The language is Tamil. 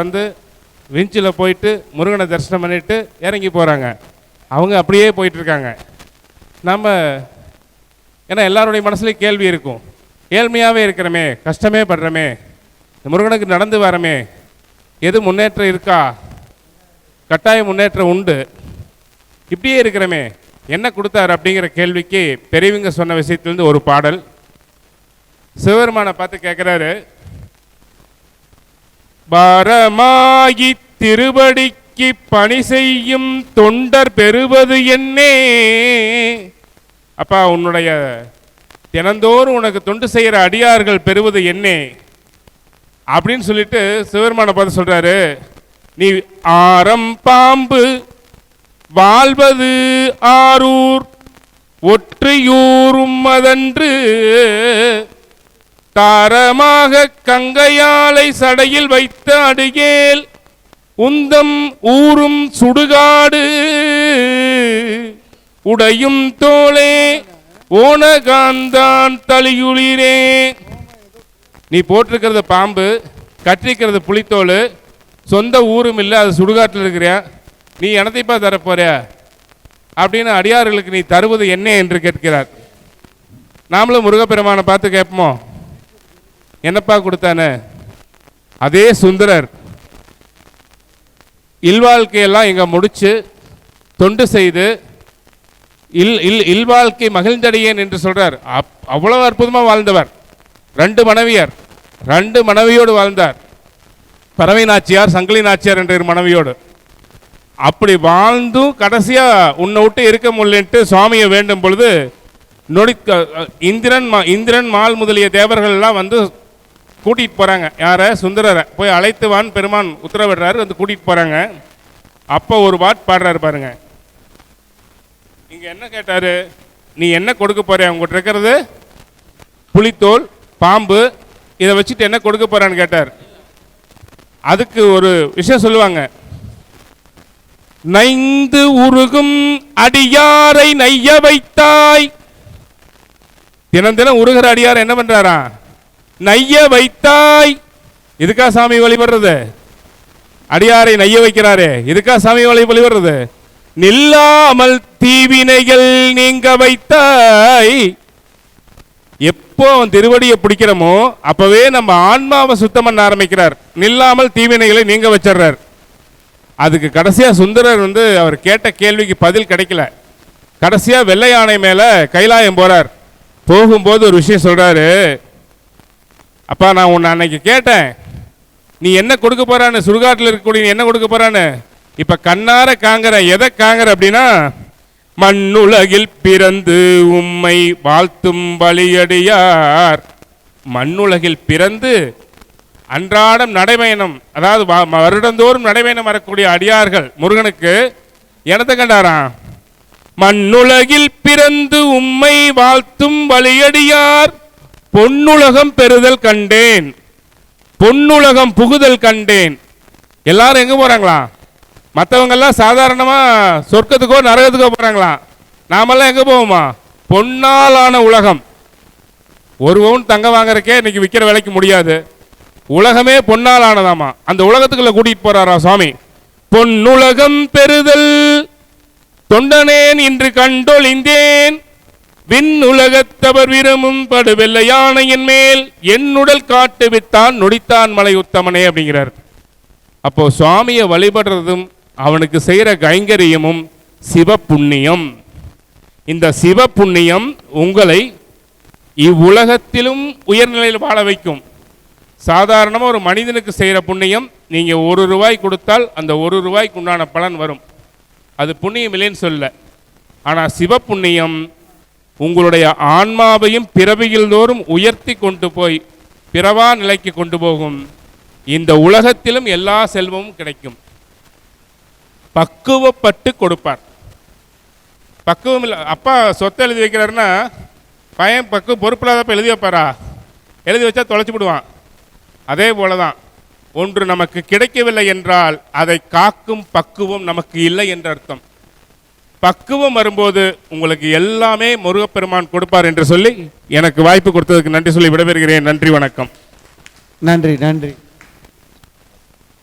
வந்து விஞ்சில் போயிட்டு முருகனை தரிசனம் பண்ணிட்டு இறங்கி போகிறாங்க. அவங்க அப்படியே போயிட்டுருக்காங்க. நம்ம ஏன்னா எல்லாருடைய மனசுலேயும் கேள்வி இருக்கும், ஏழ்மையாகவே இருக்கிறோமே, கஷ்டமே படுறோமே, முருகனுக்கு நடந்து வரமே, எது முன்னேற்றம் இருக்கா? கட்டாய முன்னேற்றம் உண்டு. இப்படியே இருக்கிறோமே, என்ன கொடுத்தாரு அப்படிங்கிற கேள்விக்கு பெரியவங்க சொன்ன விஷயத்துலேருந்து ஒரு பாடல். சிவபெருமானை பார்த்து கேட்குறாரு, பாரமாகி திருவடிக்கு பணி செய்யும் தொண்டர் பெறுவது என்னே. அப்பா, உன்னுடைய தினந்தோறும் உனக்கு தொண்டு செய்கிற அடியார்கள் பெறுவது என்னே அப்படின்னு சொல்லிட்டு சிவபெருமானை பார்த்து சொல்றாரு, நீ ஆரம் பாம்பு வாழ்வது ஆரூர் ஒற்றையூரும் அதன்று தாரமாக கங்கையாலை சடையில் வைத்த அடிகேல் உந்தம் ஊரும் சுடுகாடு உடையும் தோளே ஓனகாந்தான் தலியுளிரே. நீ போட்டிருக்கிறது பாம்பு, கற்றிருக்கிறது புலித்தோல், சொந்த ஊரும் இல்லை, அது சுடுகாட்டில் இருக்கிறியா, நீ எனத்தைப்பா தரப்போற அப்படின்னு அடியார்களுக்கு நீ தருவது என்ன என்று கேட்கிறார். நாமளும் முருகப்பெருமானை பார்த்து கேட்போமோ, என்னப்பா கொடுத்தானே? அதே சுந்தரர் இல்வாழ்க்கையெல்லாம் இங்கே முடிச்சு தொண்டு செய்து இல்வாழ்க்கை மகிழ்ந்தடையேன் என்று சொல்றார். அவ்வளவு அற்புதமாக வாழ்ந்தவர். 2 மனைவியர், 2 மனைவியோடு வாழ்ந்தார். பறவை நாச்சியார், சங்கிலி நாச்சியார் என்ற 2 மனைவியோடு. அப்படி வாழ்ந்தும் கடைசியா உன்னை விட்டு இருக்க முடியலன்ட்டு சுவாமியை வேண்டும் பொழுது இந்திரன் மால் முதலிய தேவர்கள் எல்லாம் வந்து கூட்டிட்டு போறாங்க. யார? சுந்தரரை போய் அழைத்து வான் பெருமான் உத்தரவிடுறாரு, வந்து கூட்டிட்டு போறாங்க. அப்போ ஒரு பாட்டு பாடுறாரு பாருங்க. இங்க என்ன கேட்டாரு, நீ என்ன கொடுக்க போற? உங்ககிட்ட இருக்கிறது புலித்தோல், பாம்பு, இதை வச்சுட்டு என்ன கொடுக்க போறான்னு கேட்டார். அதுக்கு ஒரு விஷயம் சொல்லுவாங்க, நைந்து உருகும் அடியாரை நைய வைத்தாய். தினம் தினம் உருகிற அடியார் என்ன பண்றாரா? நைய வைத்தாய். இதுக்கா சாமி வழிபடுறது? அடியாரை நைய வைக்கிறாரே, இதுக்கா சாமி வழிபடுறது? நில்லாமல் தீவினைகள் நீங்க வைத்தாய். எப்போ அவன் திருவடியை பிடிக்கிறோமோ அப்பவே நம்ம ஆன்மாவை சுத்தம் பண்ண ஆரம்பிக்கிறார். நில்லாமல் தீவினைகளை நீங்க வச்சிடறார். அதுக்கு கடைசியா சுந்தரர் வந்து அவர் கேட்ட கேள்விக்கு பதில் கிடைக்கல. கடைசியா வெள்ளை யானை மேல கைலாயம் போறார். போகும்போது ஒரு விஷயம் சொல்றாரு, அப்பா நான் உன்னை அன்னைக்கு கேட்டேன், நீ என்ன கொடுக்க போறான்னு, சுடுகாட்டில் இருக்கக்கூடிய நீ என்ன கொடுக்க போறான்னு. இப்ப கண்ணார காங்கிற. எதை காங்கிற அப்படின்னா, மண்ணுலகில் பிறந்து உம்மை வாழ்த்தும் பலியடியார். மண்ணுலகில் பிறந்து அன்றாடம் நடைபயணம், அதாவது வருடந்தோறும் நடைபயணம் வரக்கூடிய அடியார்கள் முருகனுக்கு எனத்தை கண்டாராம். மண்ணுலகில் பிறந்து உம்மை வாழ்த்தும் பலியடியார் பொன்னுலகம் பெறுதல் கண்டேன், பொன்னுலகம் புகுதல் கண்டேன். எல்லாரும் எங்க போறாங்களா? மற்றவங்க எல்லாம் சாதாரணமா சொர்க்கத்துக்கோ நரகத்துக்கோ போறாங்களாம். நாமெல்லாம் எங்க போவோமா? பொன்னாலான உலகம். ஒரு பவுன் தங்க வாங்கறக்கே இன்னைக்கு விற்கிற விலைக்கு முடியாது. உலகமே பொன்னால் ஆனதாமா. அந்த உலகத்துக்குள்ள கூட்டிட்டு போறாரா சுவாமி. பொன்னுலகம் பெறுதல் தொண்டனேன் இன்று கண்டொழிந்தேன், விண்ணுலகத்தவர் விரும்பும் படுவெல்ல யானையின் மேல் என்னுடல் காட்டு வித்தான் நொடித்தான் மலை உத்தமனே அப்படிங்கிறார். அப்போ சுவாமியை வழிபடுறதும் அவனுக்கு செய்கிற கைங்கரியமும் சிவ புண்ணியம். இந்த சிவ புண்ணியம் உங்களை இவ்வுலகத்திலும் உயர்நிலையில் வாழ வைக்கும். சாதாரணமாக ஒரு மனிதனுக்கு செய்கிற புண்ணியம், நீங்கள் 1 ரூபாய் கொடுத்தால் அந்த 1 ரூபாய்க்கு உண்டான பலன் வரும். அது புண்ணியம் இல்லைன்னு சொல்ல. ஆனால் சிவ புண்ணியம் உங்களுடைய ஆன்மாவையும் பிறவியில் தோறும் உயர்த்தி கொண்டு போய் பிறவா நிலைக்கு கொண்டு போகும். இந்த உலகத்திலும் எல்லா செல்வமும் கிடைக்கும். பக்குவப்பட்டு கொடுப்பார். பக்குவம் இல்லை. அப்பா சொத்தை எழுதி வைக்கிறாருன்னா பையன் பொறுப்பில்லாதப்ப எழுதி வைப்பாரா? எழுதி வச்சா தொலைச்சி விடுவான். அதே போலதான் ஒன்று நமக்கு கிடைக்கவில்லை என்றால் அதை காக்கும் பக்குவம் நமக்கு இல்லை என்ற அர்த்தம். பக்குவம் வரும்போது உங்களுக்கு எல்லாமே முருகப்பெருமான் கொடுப்பார் என்று சொல்லி எனக்கு வாய்ப்பு கொடுத்ததுக்கு நன்றி சொல்லி விடைபெறுகிறேன். நன்றி, வணக்கம். நன்றி, நன்றி.